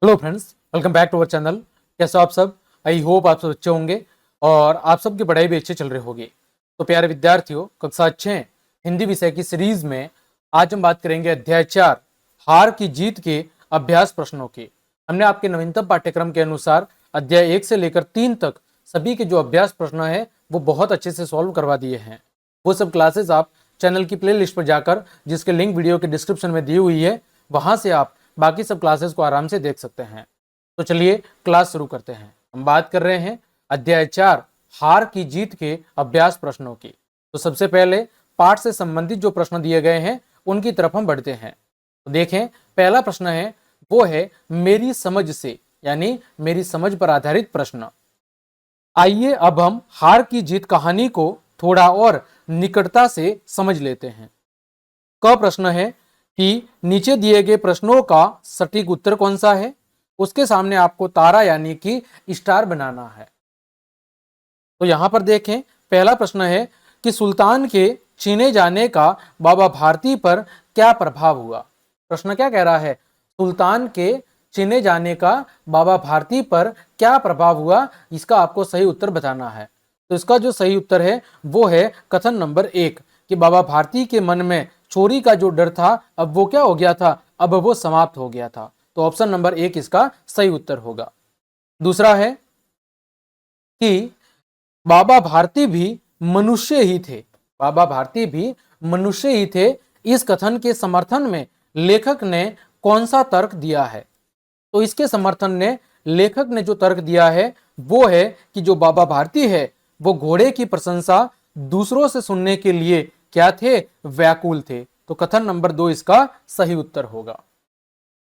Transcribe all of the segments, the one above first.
Hello friends, welcome back to our channel. कैसे हो आप सब? आई होप आप सब अच्छे होंगे और आप सबकी पढ़ाई भी अच्छी चल रही होगी। तो प्यारे विद्यार्थियों, कक्षा अच्छे हैं हिंदी विषय की सीरीज में आज हम बात करेंगे अध्याय 4 हार की जीत के अभ्यास प्रश्नों की। हमने आपके नवीनतम पाठ्यक्रम के अनुसार अध्याय 1 से लेकर 3 तक सभी के जो अभ्यास प्रश्न है वो बहुत अच्छे से सॉल्व करवा दिए हैं। वो सब क्लासेस आप चैनल की प्ले लिस्ट पर जाकर, जिसके लिंक वीडियो के डिस्क्रिप्शन में दी हुई है, वहां से आप बाकी सब क्लासेस को आराम से देख सकते हैं। तो चलिए क्लास शुरू करते हैं। हम बात कर रहे हैं अध्याय 4 हार की जीत के अभ्यास प्रश्नों की। तो सबसे पहले पाठ से संबंधित जो प्रश्न दिए गए हैं उनकी तरफ हम बढ़ते हैं। तो देखें, पहला प्रश्न है वो है मेरी समझ से, यानी मेरी समझ पर आधारित प्रश्न। आइए अब हम हार की जीत कहानी को थोड़ा और निकटता से समझ लेते हैं। क प्रश्न है कि नीचे दिए गए प्रश्नों का सटीक उत्तर कौन सा है। उसके सामने आपको तारा यानी कि स्टार बनाना है। तो यहां पर देखें, पहला प्रश्न है कि सुल्तान के चीने जाने का बाबा भारती पर क्या प्रभाव हुआ। प्रश्न क्या कह रहा है? सुल्तान के चीने जाने का बाबा भारती पर क्या प्रभाव हुआ, इसका आपको सही उत्तर बताना है। तो इसका जो सही उत्तर है वो है कथन नंबर 1 कि बाबा भारती के मन में चोरी का जो डर था अब वो क्या हो गया था, अब वो समाप्त हो गया था। तो ऑप्शन नंबर 1 इसका सही उत्तर होगा। दूसरा है कि बाबा भारती भी मनुष्य ही थे। बाबा भारती भी मनुष्य ही थे। इस कथन के समर्थन में लेखक ने कौन सा तर्क दिया है? तो इसके समर्थन ने लेखक ने जो तर्क दिया है वो है कि जो बाबा भारती है वो घोड़े की प्रशंसा दूसरों से सुनने के लिए क्या थे? व्याकुल थे। तो कथन नंबर 2 इसका सही उत्तर होगा।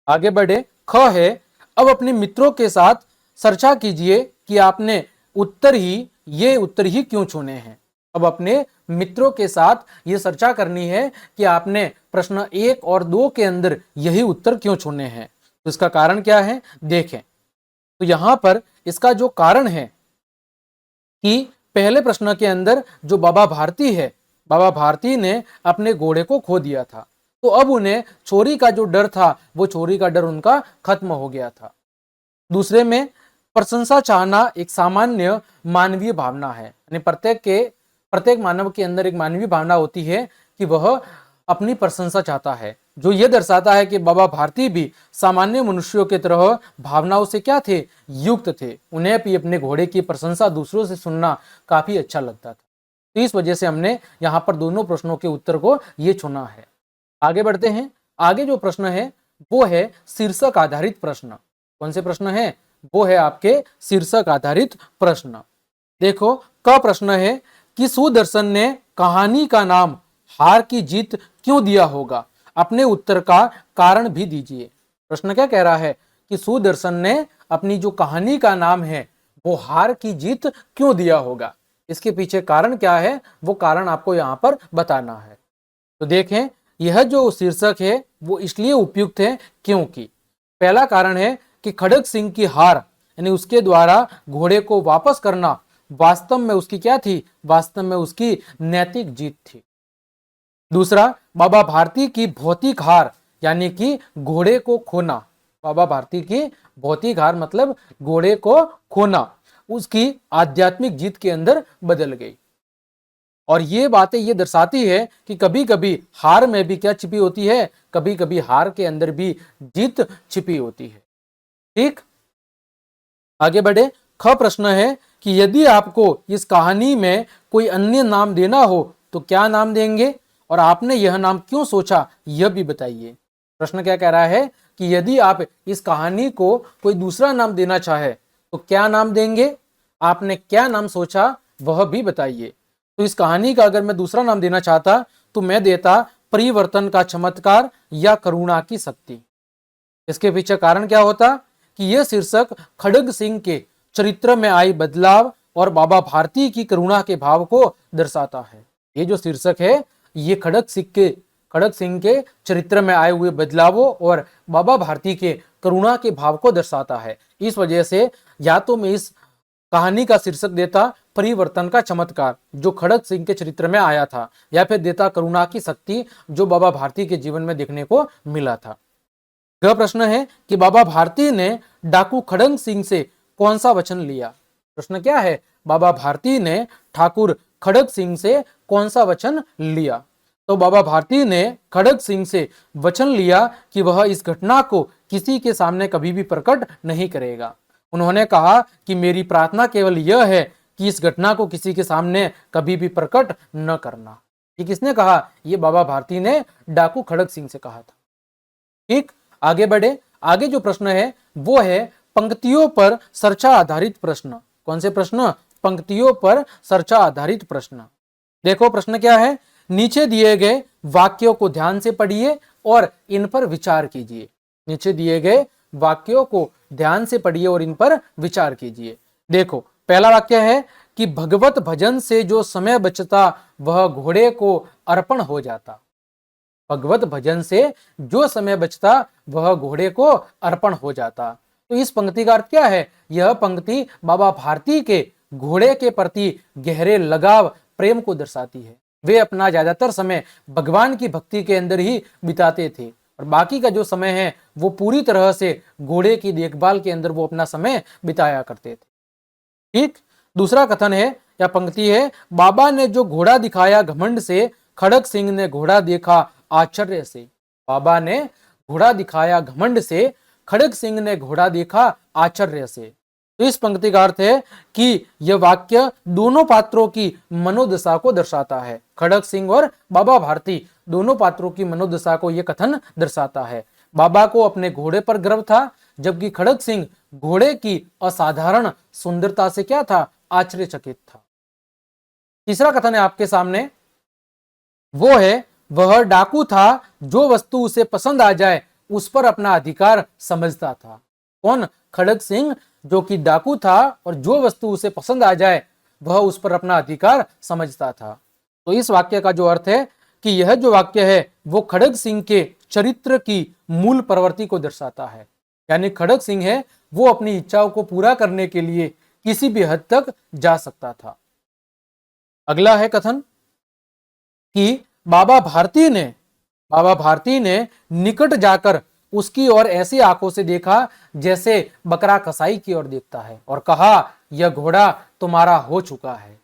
आगे बढ़े, ख है अब अपने मित्रों के साथ चर्चा कीजिए कि आपने ये उत्तर ही क्यों चुने हैं। अब अपने मित्रों के साथ ये चर्चा करनी है कि आपने प्रश्न 1 और 2 के अंदर यही उत्तर क्यों चुने हैं। तो इसका कारण क्या है देखें। तो यहां पर इसका जो कारण है कि पहले प्रश्न के अंदर जो बाबा भारती है, बाबा भारती ने अपने घोड़े को खो दिया था। तो अब उन्हें चोरी का जो डर था वो चोरी का डर उनका खत्म हो गया था। दूसरे में प्रशंसा चाहना एक सामान्य मानवीय भावना है, यानी प्रत्येक मानव के अंदर एक मानवीय भावना होती है कि वह अपनी प्रशंसा चाहता है। जो यह दर्शाता है कि बाबा भारती भी सामान्य मनुष्यों की तरह भावनाओं से क्या थे? युक्त थे। उन्हें भी अपने घोड़े की प्रशंसा दूसरों से सुनना काफी अच्छा लगता था। तो इस वजह से हमने यहाँ पर दोनों प्रश्नों के उत्तर को ये चुना है। आगे बढ़ते हैं। आगे जो प्रश्न है वो है शीर्षक आधारित प्रश्न। कौन से प्रश्न है? वो है आपके शीर्षक आधारित प्रश्न। देखो, क प्रश्न है कि सुदर्शन ने कहानी का नाम हार की जीत क्यों दिया होगा। अपने उत्तर का कारण भी दीजिए। प्रश्न क्या कह रहा है कि सुदर्शन ने अपनी जो कहानी का नाम है वो हार की जीत क्यों दिया होगा। इसके पीछे कारण क्या है वो कारण आपको यहाँ पर बताना है। तो देखें, यह जो शीर्षक है वो इसलिए उपयुक्त है क्योंकि पहला कारण है कि खड़ग सिंह की हार, यानी उसके द्वारा घोड़े को वापस करना, वास्तव में उसकी क्या थी? वास्तव में उसकी नैतिक जीत थी। दूसरा, बाबा भारती की भौतिक हार, यानी कि घोड़े को खोना। बाबा भारती की भौतिक हार मतलब घोड़े को खोना उसकी आध्यात्मिक जीत के अंदर बदल गई। और ये बातें ये दर्शाती है कि कभी कभी हार में भी क्या छिपी होती है? कभी कभी हार के अंदर भी जीत छिपी होती है। ठीक, आगे बढ़े। ख प्रश्न है कि यदि आपको इस कहानी में कोई अन्य नाम देना हो तो क्या नाम देंगे और आपने यह नाम क्यों सोचा, यह भी बताइए। प्रश्न क्या कह रहा है कि यदि आप इस कहानी को कोई दूसरा नाम देना चाहे तो क्या नाम देंगे, आपने क्या नाम सोचा वह भी बताइए। तो इस कहानी का अगर मैं दूसरा नाम देना चाहता तो मैं देता परिवर्तन का चमत्कार या करुणा की शक्ति। इसके पीछे कारण क्या होता कि यह शीर्षक खड़ग सिंह के चरित्र में आई बदलाव और बाबा भारती की करुणा के भाव को दर्शाता है। ये जो शीर्षक है ये खड़ग सिंह के चरित्र में आए हुए बदलावों और बाबा भारती के करुणा के भाव को दर्शाता है। इस वजह से या तो मैं इस कहानी का शीर्षक देता परिवर्तन का चमत्कार जो खड़ग सिंह के चरित्र में आया था, या फिर देता करुणा की शक्ति जो बाबा भारती के जीवन में देखने को मिला था। यह प्रश्न है कि बाबा भारती ने डाकू खड़ग सिंह से कौन सा वचन लिया। प्रश्न क्या है, बाबा भारती ने ठाकुर खड़ग सिंह से कौन सा वचन लिया। तो बाबा भारती ने खड़ग सिंह से वचन लिया कि वह इस घटना को किसी के सामने कभी भी प्रकट नहीं करेगा। उन्होंने कहा कि मेरी प्रार्थना केवल यह है कि इस घटना को किसी के सामने कभी भी प्रकट न करना। ये किसने कहा, ये बाबा भारती ने डाकू खड़ग सिंह से कहा था। ठीक, आगे बढ़े। आगे जो प्रश्न है वो है पंक्तियों पर चर्चा आधारित प्रश्न। कौन से प्रश्न, पंक्तियों पर चर्चा आधारित प्रश्न। देखो प्रश्न क्या है, नीचे दिए गए वाक्यों को ध्यान से पढ़िए और इन पर विचार कीजिए। नीचे दिए गए वाक्यों को ध्यान से पढ़िए और इन पर विचार कीजिए। देखो पहला वाक्य है कि भगवत भजन से जो समय बचता वह घोड़े को अर्पण हो जाता। भगवत भजन से जो समय बचता वह घोड़े को अर्पण हो जाता। तो इस पंक्ति का अर्थ क्या है, यह पंक्ति बाबा भारती के घोड़े के प्रति गहरे लगाव प्रेम को दर्शाती है। वे अपना ज्यादातर समय भगवान की भक्ति के अंदर ही बिताते थे और बाकी का जो समय है वो पूरी तरह से घोड़े की देखभाल के अंदर वो अपना समय बिताया करते थे। ठीक, दूसरा कथन है या पंक्ति है, बाबा ने जो घोड़ा दिखाया घमंड से, खड़ग सिंह ने घोड़ा देखा आश्चर्य से। बाबा ने घोड़ा दिखाया घमंड से, खड़ग सिंह ने घोड़ा देखा आश्चर्य से। तो इस पंक्ति का अर्थ है कि यह वाक्य दोनों पात्रों की मनोदशा को दर्शाता है। खड़ग सिंह और बाबा भारती दोनों पात्रों की मनोदशा को यह कथन दर्शाता है। बाबा को अपने घोड़े पर गर्व था, जबकि खड़ग सिंह घोड़े की असाधारण सुंदरता से क्या था, आश्चर्यचकित था। तीसरा कथन है आपके सामने, वो है वह डाकू था जो वस्तु उसे पसंद आ जाए उस पर अपना अधिकार समझता था। कौन, खड़ग सिंह जो कि डाकू था और जो वस्तु उसे पसंद आ जाए वह उस पर अपना अधिकार समझता था। तो इस वाक्य का जो अर्थ है कि यह जो वाक्य है वो खड़ग सिंह के चरित्र की मूल प्रवृत्ति को दर्शाता है। यानी खड़ग सिंह है वो अपनी इच्छाओं को पूरा करने के लिए किसी भी हद तक जा सकता था। अगला है कथन कि बाबा भारती ने निकट जाकर उसकी ओर ऐसी आंखों से देखा जैसे बकरा कसाई की ओर देखता है और कहा यह घोड़ा तुम्हारा हो चुका है।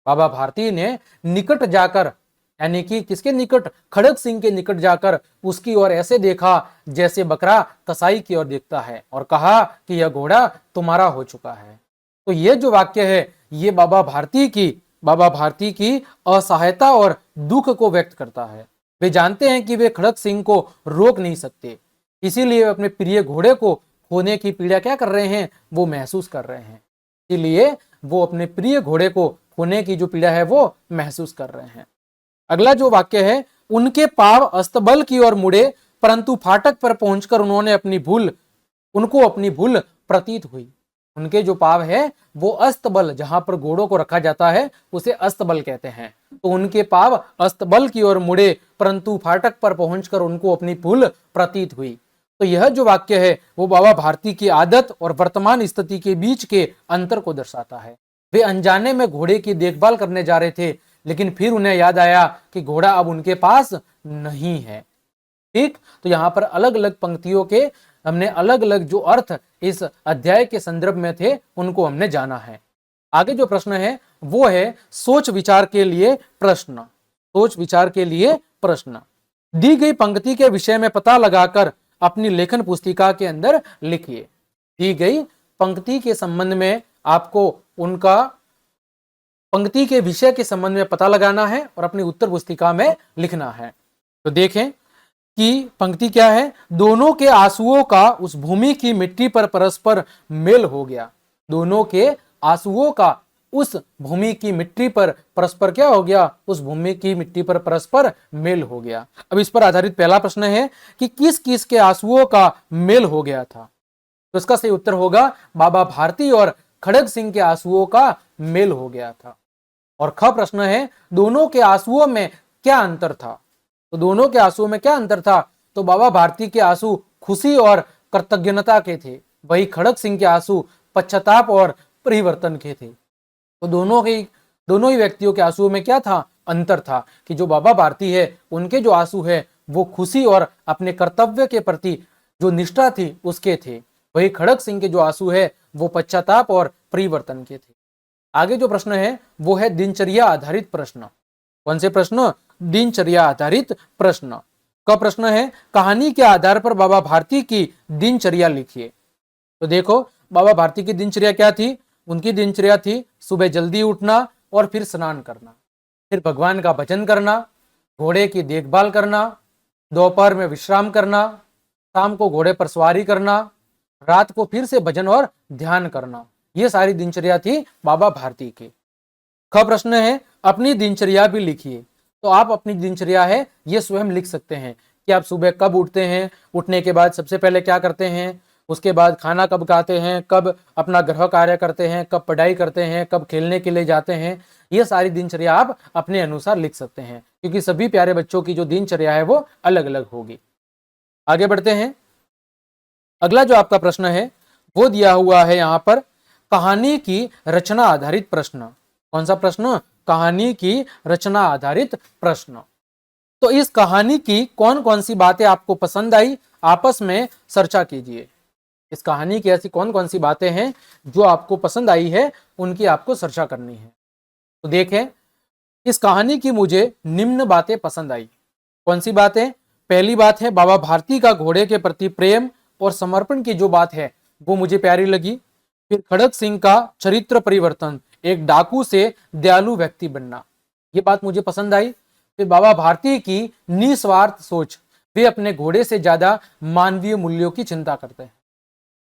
बाबा भारती ने निकट जाकर, यानी कि किसके निकट, खड़ग सिंह के निकट जाकर उसकी ओर ऐसे देखा जैसे बकरा कसाई की ओर देखता है और कहा कि यह घोड़ा तुम्हारा हो चुका है। तो यह जो वाक्य है ये बाबा भारती की असहायता और दुख को व्यक्त करता है। वे जानते हैं कि वे खड़ग सिंह को रोक नहीं सकते, इसीलिए वे अपने प्रिय घोड़े को खोने की पीड़ा क्या कर रहे हैं, वो महसूस कर रहे हैं। इसीलिए वो अपने प्रिय घोड़े को खोने की जो पीड़ा है वो महसूस कर रहे हैं। अगला जो वाक्य है, उनके पांव अस्तबल की ओर मुड़े परंतु फाटक पर पहुंचकर उनको अपनी भूल प्रतीत हुई। उनके जो पाव है वो अस्तबल, जहां पर घोड़ों को रखा जाता है उसे अस्तबल कहते हैं। तो उनके पाव अस्तबल की ओर मुड़े परंतु फाटक पर पहुंचकर उनको अपनी भूल प्रतीत हुई। तो यह जो वाक्य है वो बाबा भारती की आदत और वर्तमान स्थिति के बीच के अंतर को दर्शाता है। वे अनजाने में घोड़े की देखभाल करने जा रहे थे, लेकिन फिर उन्हें याद आया कि घोड़ा अब उनके पास नहीं है। ठीक, तो यहाँ पर अलग अलग पंक्तियों के हमने अलग अलग जो अर्थ इस अध्याय के संदर्भ में थे उनको हमने जाना है। आगे जो प्रश्न है वो है सोच विचार के लिए प्रश्न। सोच विचार के लिए प्रश्न, दी गई पंक्ति के विषय में पता लगाकर अपनी लेखन पुस्तिका के अंदर लिखिए। दी गई पंक्ति के संबंध में आपको उनका पंक्ति के विषय के संबंध में पता लगाना है और अपनी उत्तर पुस्तिका में लिखना है। तो देखें कि पंक्ति क्या है, दोनों के आंसुओं का उस भूमि की मिट्टी पर परस्पर मेल हो गया। दोनों के आंसुओं का उस भूमि की मिट्टी पर परस्पर क्या हो गया, उस भूमि की मिट्टी पर परस्पर मेल हो गया। अब इस पर आधारित पहला प्रश्न है कि किस किस के आंसुओं का मेल हो गया था। तो इसका सही उत्तर होगा बाबा भारती और खड़ग सिंह के आंसुओं का मेल हो गया था। और ख प्रश्न है, दोनों के आंसुओं में क्या अंतर था। तो दोनों के आंसुओं में क्या अंतर था, तो बाबा भारती के आंसू खुशी और कृतज्ञता के थे, वही खड़ग सिंह के आंसू पश्चाताप और परिवर्तन के थे। तो दोनों ही व्यक्तियों के आंसुओं में क्या था, अंतर था कि जो बाबा भारती है उनके जो आंसू है वो खुशी और अपने कर्तव्य के प्रति जो निष्ठा थी उसके थे। वही खड़ग सिंह के जो आंसू है वो पश्चाताप और परिवर्तन के थे। आगे जो प्रश्न है वो है दिनचर्या आधारित प्रश्न। कौन से प्रश्न? दिनचर्या आधारित प्रश्न का प्रश्न है, कहानी के आधार पर बाबा भारती की दिनचर्या लिखिए। तो देखो, बाबा भारती की दिनचर्या क्या थी? उनकी दिनचर्या थी सुबह जल्दी उठना और फिर स्नान करना, फिर भगवान का भजन करना, घोड़े की देखभाल करना, दोपहर में विश्राम करना, शाम को घोड़े पर सवारी करना, रात को फिर से भजन और ध्यान करना। ये सारी दिनचर्या थी बाबा भारती की। ख प्रश्न है, अपनी दिनचर्या भी लिखिए। तो आप अपनी दिनचर्या है ये स्वयं लिख सकते हैं कि आप सुबह कब उठते हैं, उठने के बाद सबसे पहले क्या करते हैं, उसके बाद खाना कब खाते हैं, कब अपना गृह कार्य करते हैं, कब पढ़ाई करते हैं, कब खेलने के लिए जाते हैं। ये सारी दिनचर्या आप अपने अनुसार लिख सकते हैं, क्योंकि सभी प्यारे बच्चों की जो दिनचर्या है वो अलग अलग होगी। आगे बढ़ते हैं। अगला जो आपका प्रश्न है वो दिया हुआ है यहाँ पर, कहानी की रचना आधारित प्रश्न। कौन सा प्रश्न? कहानी की रचना आधारित प्रश्न। तो इस कहानी की कौन कौन सी बातें आपको पसंद आई, आपस में चर्चा कीजिए। इस कहानी की ऐसी कौन कौन सी बातें हैं जो आपको पसंद आई है, उनकी आपको चर्चा करनी है। तो देखें, इस कहानी की मुझे निम्न बातें पसंद आई। कौन सी बातें? पहली बात है बाबा भारती का घोड़े के प्रति प्रेम और समर्पण की जो बात है वो मुझे प्यारी लगी। फिर खड़ग सिंह का चरित्र परिवर्तन, एक डाकू से दयालु व्यक्ति बनना, ये बात मुझे पसंद आई। फिर बाबा भारती की निस्वार्थ सोच, वे अपने घोड़े से ज्यादा मानवीय मूल्यों की चिंता करते हैं।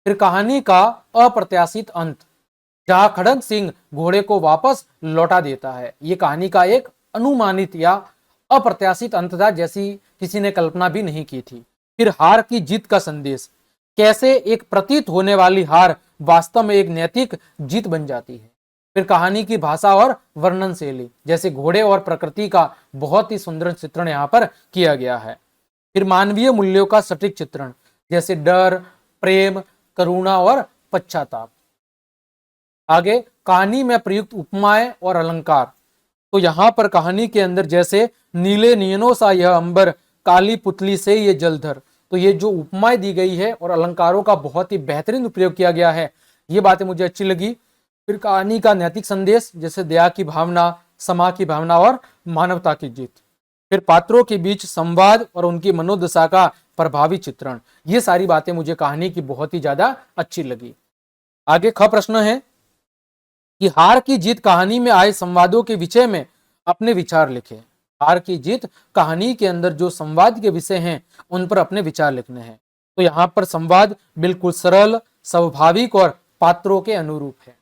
फिर कहानी का अप्रत्याशित अंत, जहां खड़ग सिंह घोड़े को वापस लौटा देता है। ये कहानी का एक अनुमानित या अप्रत्याशित अंत था, जैसी किसी ने कल्पना भी नहीं की थी। फिर हार की जीत का संदेश, कैसे एक प्रतीत होने वाली हार वास्तव में एक नैतिक जीत बन जाती है। फिर कहानी की भाषा और वर्णन शैली, जैसे घोड़े और प्रकृति का बहुत ही सुंदर चित्रण यहाँ पर किया गया है। फिर मानवीय मूल्यों का सटीक चित्रण, जैसे डर, प्रेम, करुणा और पश्चाताप। आगे कहानी में प्रयुक्त उपमाएं और अलंकार, तो यहां पर कहानी के अंदर जैसे नीले नियनों सा यह अंबर, काली पुतली से ये जलधर, तो ये जो उपमाएं दी गई है और अलंकारों का बहुत ही बेहतरीन उपयोग किया गया है, ये बातें मुझे अच्छी लगी। फिर कहानी का नैतिक संदेश, जैसे दया की भावना, क्षमा की भावना और मानवता की जीत। फिर पात्रों के बीच संवाद और उनकी मनोदशा का प्रभावी चित्रण, ये सारी बातें मुझे कहानी की बहुत ही ज्यादा अच्छी लगी। आगे ख प्रश्न है कि हार की जीत कहानी में आए संवादों के विषय में अपने विचार लिखें। हार की जीत कहानी के अंदर जो संवाद के विषय हैं उन पर अपने विचार लिखने हैं। तो यहाँ पर संवाद बिल्कुल सरल, स्वाभाविक और पात्रों के अनुरूप है।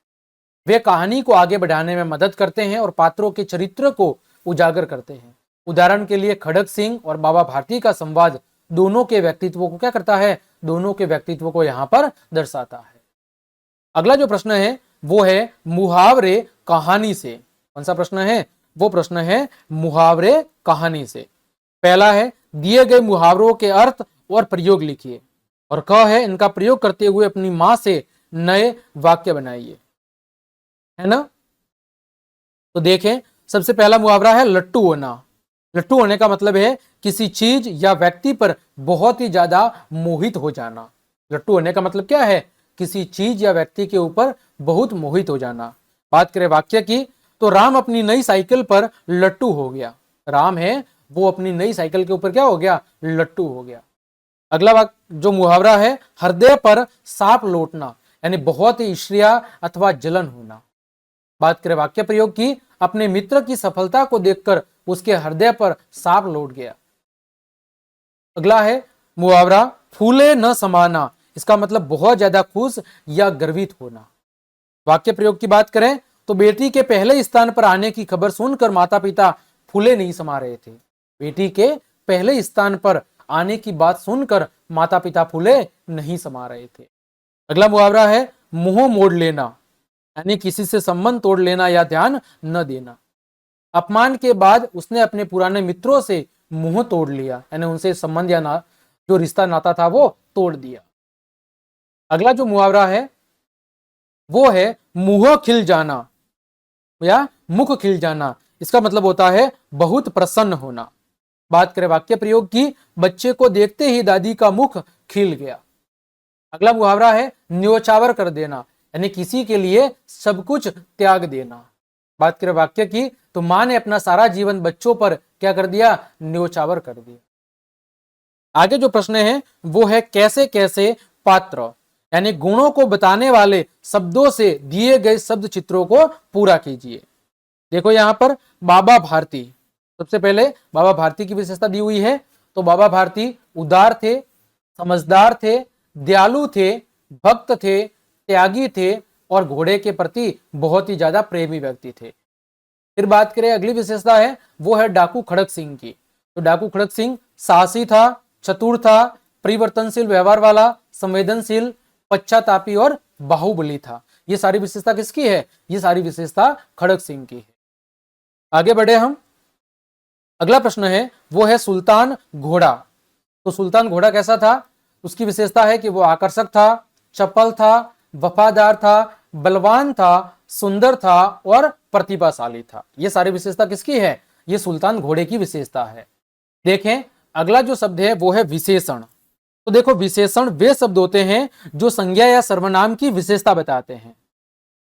वे कहानी को आगे बढ़ाने में मदद करते हैं और पात्रों के चरित्र को उजागर करते हैं। उदाहरण के लिए खड़ग सिंह और बाबा भारती का संवाद दोनों के व्यक्तित्व को क्या करता है? दोनों के व्यक्तित्व को यहाँ पर दर्शाता है। अगला जो प्रश्न है वो है मुहावरे कहानी से। कौन सा प्रश्न है? वो प्रश्न है मुहावरे कहानी से। पहला है दिए गए मुहावरों के अर्थ और प्रयोग लिखिए, और क है इनका प्रयोग करते हुए अपनी मां से नए वाक्य बनाइए, है ना। तो देखें, सबसे पहला मुहावरा है लट्टू होना। लट्टू होने का मतलब है किसी चीज या व्यक्ति पर बहुत ही ज्यादा मोहित हो जाना। लट्टू होने का मतलब क्या है? किसी चीज या व्यक्ति के ऊपर बहुत मोहित हो जाना। बात करें वाक्य की, तो राम अपनी नई साइकिल पर लट्टू हो गया। राम है वो अपनी नई साइकिल के ऊपर क्या हो गया? लट्टू हो गया। अगला वाक्य जो मुहावरा है हृदय पर सांप लौटना, यानी बहुत ही ईर्ष्या अथवा जलन होना। बात करें वाक्य प्रयोग की, अपने मित्र की सफलता को देखकर उसके हृदय पर सांप लौट गया। अगला है मुहावरा फूले न समाना, इसका मतलब बहुत ज्यादा खुश या गर्वित होना। वाक्य प्रयोग की बात करें तो बेटी के पहले स्थान पर आने की खबर सुनकर माता पिता फूले नहीं समा रहे थे। बेटी के पहले स्थान पर आने की बात सुनकर माता पिता फूले नहीं समा रहे थे। अगला मुहावरा है मुंह मोड़ लेना, यानी किसी से संबंध तोड़ लेना या ध्यान न देना। अपमान के बाद उसने अपने पुराने मित्रों से मुंह तोड़ लिया, यानी उनसे संबंध या ना जो रिश्ता नाता था वो तोड़ दिया। अगला जो मुहावरा है वो है मुंह खिल जाना या मुख खिल जाना, इसका मतलब होता है बहुत प्रसन्न होना। बात करें वाक्य प्रयोग की, बच्चे को देखते ही दादी का मुख खिल गया। अगला मुहावरा है न्योछावर कर देना, यानी किसी के लिए सब कुछ त्याग देना। बात करें वाक्य की तो मां ने अपना सारा जीवन बच्चों पर क्या कर दिया, न्योछावर कर दिया। आगे जो प्रश्न है वो है कैसे कैसे पात्र, यानी गुणों को बताने वाले शब्दों से दिए गए शब्द चित्रों को पूरा कीजिए। देखो यहां पर बाबा भारती, सबसे पहले बाबा भारती की विशेषता दी हुई है। तो बाबा भारती उदार थे, समझदार थे, दयालु थे, भक्त थे, त्यागी थे और घोड़े के प्रति बहुत ही ज्यादा प्रेमी व्यक्ति थे। फिर बात करें अगली विशेषता है वो है डाकू खड़क सिंह की। तो डाकू खड़क सिंह साहसी था, चतुर था, परिवर्तनशील व्यवहार वाला, संवेदनशील, पश्चातापी और बाहुबली था। ये सारी विशेषता किसकी है, ये सारी विशेषता खड़क सिंह की है। आगे बढ़े हम, अगला प्रश्न है वो है सुल्तान घोड़ा। तो सुल्तान घोड़ा कैसा था, उसकी विशेषता है कि वो आकर्षक था, चपल था, वफादार था, बलवान था, सुंदर था और प्रतिभाशाली था। ये सारी विशेषता किसकी है, ये सुल्तान घोड़े की विशेषता है। देखें अगला जो शब्द है वो है विशेषण। तो देखो विशेषण वे शब्द होते हैं जो संज्ञा या सर्वनाम की विशेषता बताते हैं।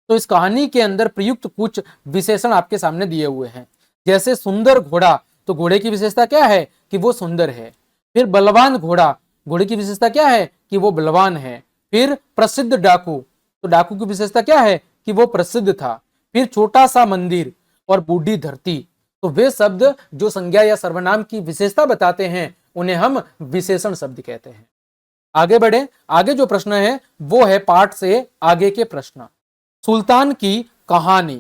तो इस कहानी के अंदर प्रयुक्त कुछ विशेषण आपके सामने दिए हुए हैं। जैसे सुंदर घोड़ा, तो घोड़े की विशेषता क्या है कि वो सुंदर है। फिर बलवान घोड़ा, घोड़े की विशेषता क्या है कि वो बलवान है। फिर प्रसिद्ध डाकू, तो डाकू की विशेषता क्या है कि वो प्रसिद्ध था। फिर छोटा सा मंदिर और बूढ़ी धरती, तो वे शब्द जो संज्ञा या सर्वनाम की विशेषता बताते हैं उन्हें हम विशेषण शब्द कहते हैं। आगे बढ़े, आगे जो प्रश्न है वो है पाठ से आगे के प्रश्न। सुल्तान की कहानी,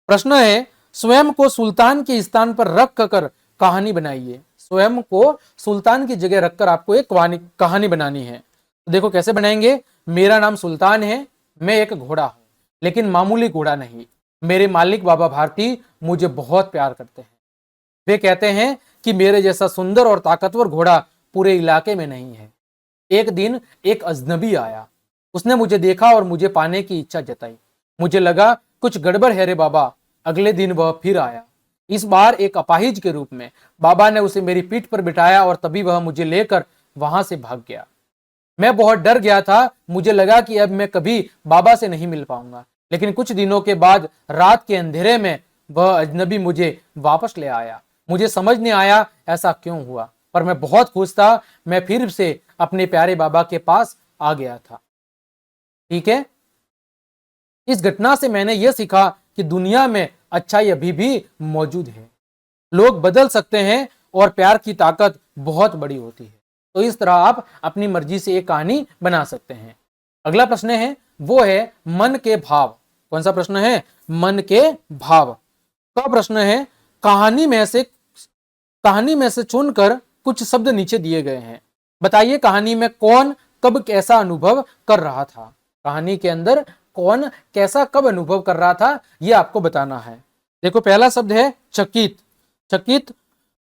प्रश्न है स्वयं को सुल्तान के स्थान पर रख कर कहानी बनाइए। स्वयं को सुल्तान की जगह रखकर आपको एक कहानी बनानी है। तो देखो कैसे बनाएंगे। मेरा नाम सुल्तान है, मैं एक घोड़ा हूं, लेकिन मामूली घोड़ा नहीं। मेरे मालिक बाबा भारती मुझे बहुत प्यार करते हैं। वे कहते हैं कि मेरे जैसा सुंदर और ताकतवर घोड़ा पूरे इलाके में नहीं है। एक दिन एक अजनबी आया, उसने मुझे देखा और मुझे पाने की इच्छा जताई। मुझे लगा कुछ गड़बड़ है रे बाबा। अगले दिन वह फिर आया, इस बार एक अपाहिज के रूप में। बाबा ने उसे मेरी पीठ पर बिठाया और तभी वह मुझे लेकर वहां से भाग गया। मैं बहुत डर गया था, मुझे लगा कि अब मैं कभी बाबा से नहीं मिल पाऊंगा। लेकिन कुछ दिनों के बाद रात के अंधेरे में वह अजनबी मुझे वापस ले आया। मुझे समझ नहीं आया ऐसा क्यों हुआ, पर मैं बहुत खुश था। मैं फिर से अपने प्यारे बाबा के पास आ गया था। ठीक है, इस घटना से मैंने यह सीखा कि दुनिया में अच्छाई अभी भी मौजूद है। लोग बदल सकते हैं और प्यार की ताकत बहुत बड़ी होती है। तो इस तरह आप अपनी मर्जी से एक कहानी बना सकते हैं। अगला प्रश्न है वो है मन के भाव। कौन सा प्रश्न है, मन के भाव का प्रश्न है। कहानी में से चुनकर कुछ शब्द नीचे दिए गए हैं। बताइए कहानी में कौन कब कैसा अनुभव कर रहा था। कहानी के अंदर कौन कैसा कब अनुभव कर रहा था ये आपको बताना है। देखो पहला शब्द है चकित। चकित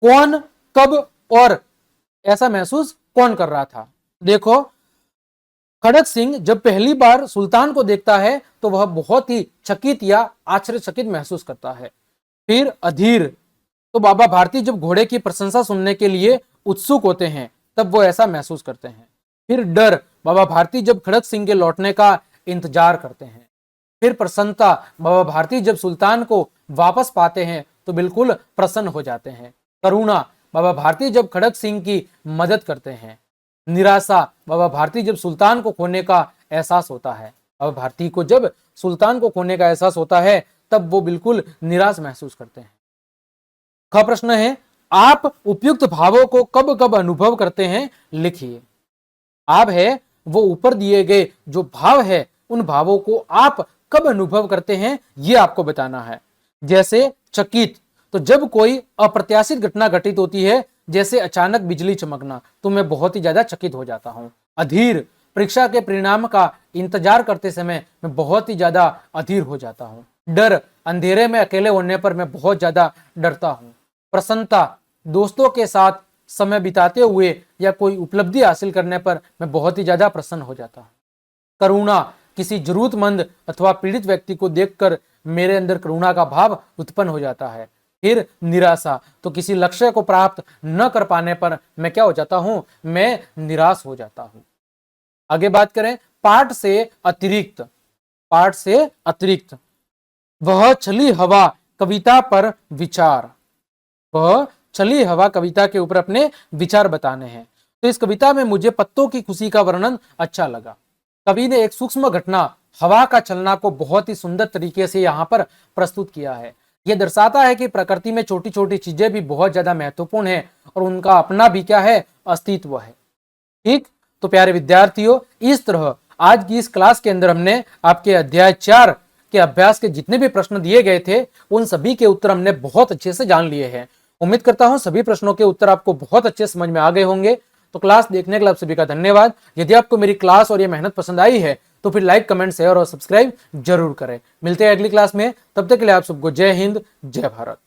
कौन कब और ऐसा महसूस कौन कर रहा था। देखो खड़क सिंह जब पहली बार सुल्तान को देखता है तो वह बहुत ही चकित या आश्चर्यचकित महसूस करता है। फिर अधीर, तो बाबा भारती जब घोड़े की प्रशंसा सुनने के लिए उत्सुक होते हैं तब वो ऐसा महसूस करते हैं। फिर डर, बाबा भारती जब खड़क सिंह के लौटने का इंतजार करते हैं। फिर प्रसन्नता, बाबा भारती जब सुल्तान को वापस पाते हैं तो बिल्कुल प्रसन्न हो जाते हैं। करुणा, बाबा भारती जब खड़क सिंह की मदद करते हैं। निराशा, बाबा भारती जब सुल्तान को खोने का एहसास होता है। बाबा भारती को जब सुल्तान को खोने का एहसास होता है तब वो बिल्कुल निराश महसूस करते हैं। ख प्रश्न है आप उपयुक्त भावों को कब कब अनुभव करते हैं लिखिए। आप है वो ऊपर दिए गए जो भाव है उन भावों को आप कब अनुभव करते हैं ये आपको बताना है। जैसे चकित, तो जब कोई अप्रत्याशित घटना घटित होती है जैसे अचानक बिजली चमकना तो मैं बहुत ही ज्यादा चकित हो जाता हूं। अधीर, परीक्षा के परिणाम का इंतजार करते समय मैं बहुत ही ज्यादा अधीर हो जाता हूं। डर, अंधेरे में अकेले होने पर मैं बहुत ज्यादा डरता हूं। प्रसन्नता, दोस्तों के साथ समय बिताते हुए या कोई उपलब्धि हासिल करने पर मैं बहुत ही ज्यादा प्रसन्न हो जाता हूं। करुणा, किसी जरूरतमंद अथवा पीड़ित व्यक्ति को देखकर मेरे अंदर करुणा का भाव उत्पन्न हो जाता है। फिर निराशा, तो किसी लक्ष्य को प्राप्त न कर पाने पर मैं क्या हो जाता हूं, मैं निराश हो जाता हूं। आगे बात करें पाठ से अतिरिक्त, पाठ से अतिरिक्त, वह चली हवा कविता पर विचार, वह चली हवा कविता के ऊपर अपने विचार बताने हैं। तो इस कविता में मुझे पत्तों की खुशी का वर्णन अच्छा लगा। कवि ने एक सूक्ष्म घटना हवा का चलना को बहुत ही सुंदर तरीके से यहाँ पर प्रस्तुत किया है। यह दर्शाता है कि प्रकृति में छोटी छोटी चीजें भी बहुत ज्यादा महत्वपूर्ण है और उनका अपना भी क्या है, अस्तित्व है। ठीक, तो प्यारे विद्यार्थियों, इस तरह आज की इस क्लास के अंदर हमने आपके अध्याय 4 के अभ्यास के जितने भी प्रश्न दिए गए थे उन सभी के उत्तर हमने बहुत अच्छे से जान लिए हैं। उम्मीद करता हूं सभी प्रश्नों के उत्तर आपको बहुत अच्छे समझ में आ गए होंगे। तो क्लास देखने के लिए आप सभी का धन्यवाद। यदि आपको मेरी क्लास और ये मेहनत पसंद आई है तो फिर लाइक, कमेंट, शेयर और सब्सक्राइब जरूर करें। मिलते हैं अगली क्लास में, तब तक के लिए आप सबको जय हिंद, जय भारत।